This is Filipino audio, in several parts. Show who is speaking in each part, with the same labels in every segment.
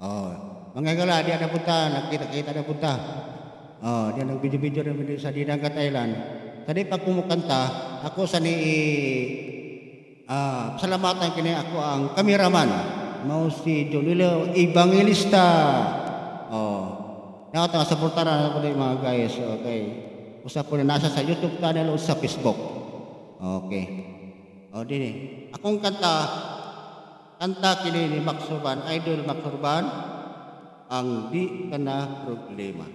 Speaker 1: Oh, mga gala, di ada punta, nakita-kita ada punta. Oh, dia nang video-video na video sa dinang ka Thailand. Tadi pag kumukanta, ako sa ni salamatan kini ako ang kameraman. Mau si Jolilo Evangelista. Oh, nakata sa portara ako din mga guys. Okay. Usap po na nasa sa YouTube channel o sa Facebook. Okay. O dini. Akong kanta kini ni Max Urban, Idol Max Urban, ang Di Ka Na Problema.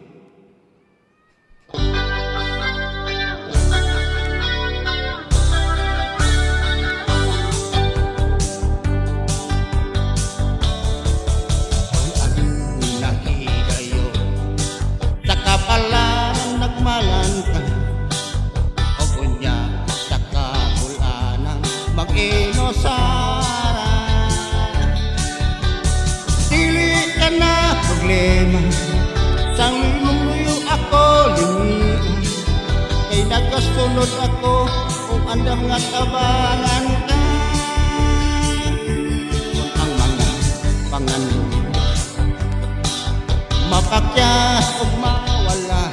Speaker 1: Dili ka na problema, sang lumuyo ako lumian, kay nagkasunod ako kung andam nga tabangan ka. Kung ang mga panganong mapakyas o mawala,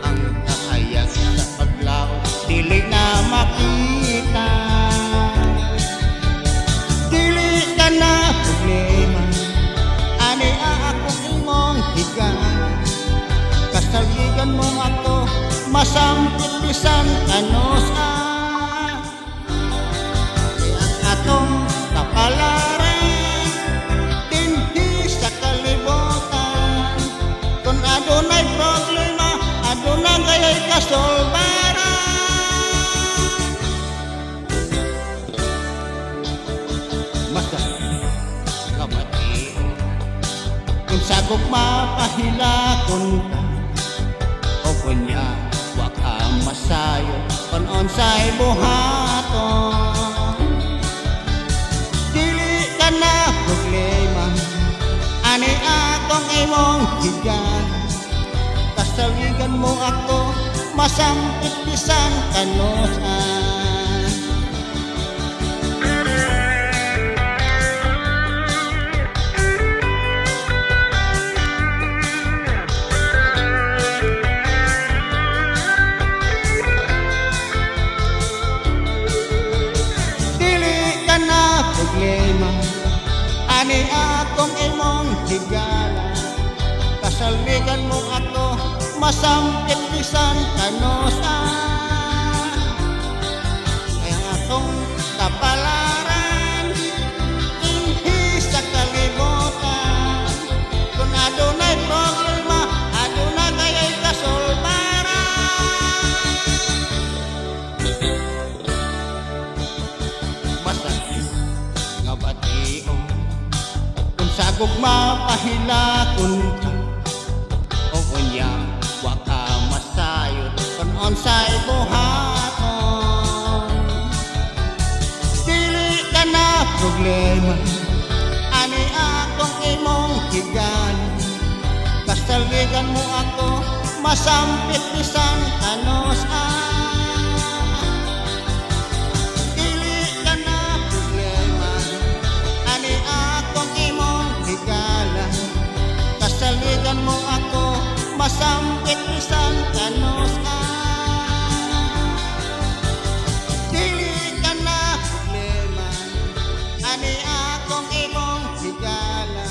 Speaker 1: ang kahayag sa paglaw dili na makita. Dili ka na problema, ani ako imong higaan. Kasaligan mo ako, masampit bisan kanos ang atong kapalaran, dinhi sa kalibutan. Kung adunay problema, adunay gayay kasolbaran. Kung sagok mapahilakon ka, o kunya wa ka masayo kung onsay buhaton. Dili ka na problema, ani akong imong higan. Kasaligan mo ako, masampit bisan kanosan. Problema, ani akong imong higala. Kasaligan mo ako, masampit bisan kanosan. Kaya atong kapalaran, dinhi sa kalibutan. Kung adunay problema, adunay gayay kasolbaran. Kung sagok mapahilakon ka, o kunya wa ka masayot kung onsay buhaton. Dili ka na problema, ani akong imong higan. Kasaligan mo ako, masampit bisan kanosan. Kasaligan mo ako, masampit bisan kanosan. Dili ka na problema, ani akong imong higala.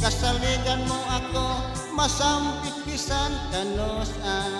Speaker 1: Kasaligan mo ako, masampit bisan kanosan.